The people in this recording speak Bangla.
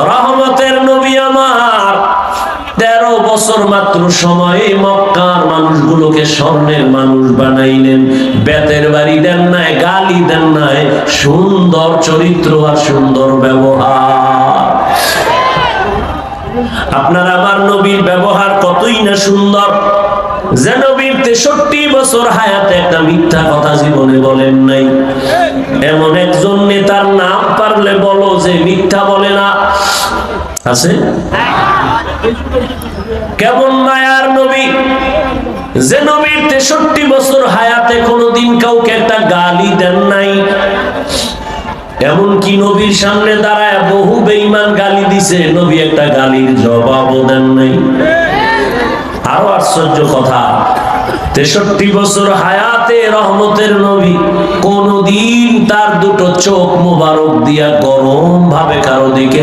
রহমতের নবী আমার 13 বছর মাত্র সময়ে মক্কার মানুষগুলোকে স্বর্ণের মানুষ বানাইলেন। বেতের বাড়ি দেন নাই, গালি দেন নাই, সুন্দর চরিত্র আর সুন্দর ব্যবহার। আপনার আমার নবীর ব্যবহার কতই না সুন্দর, যে নবীর 63 বছর হায়াতে একটা মিথ্যা কথা জীবনে বলেন নাই। এমন একজন নেতার নাম পারলে বলো যে মিথ্যা বলে না, আছে? কেমন মায়ার নবী, যে নবীর 63 বছর হায়াতে কোনোদিন কাউকে একটা গালি দেন নাই। এমনকি নবীর সামনে দাঁড়ায় বহু বেঈমান গালি দিছে, নবী একটা গালির জবাবও দেন নাই। আরো আশ্চর্য কথা, 63 বছর হায়াতে রহমতের নবী কোনদিন তার দুটো চোখ মোবারক দিয়া গরম ভাবে কারো দিকে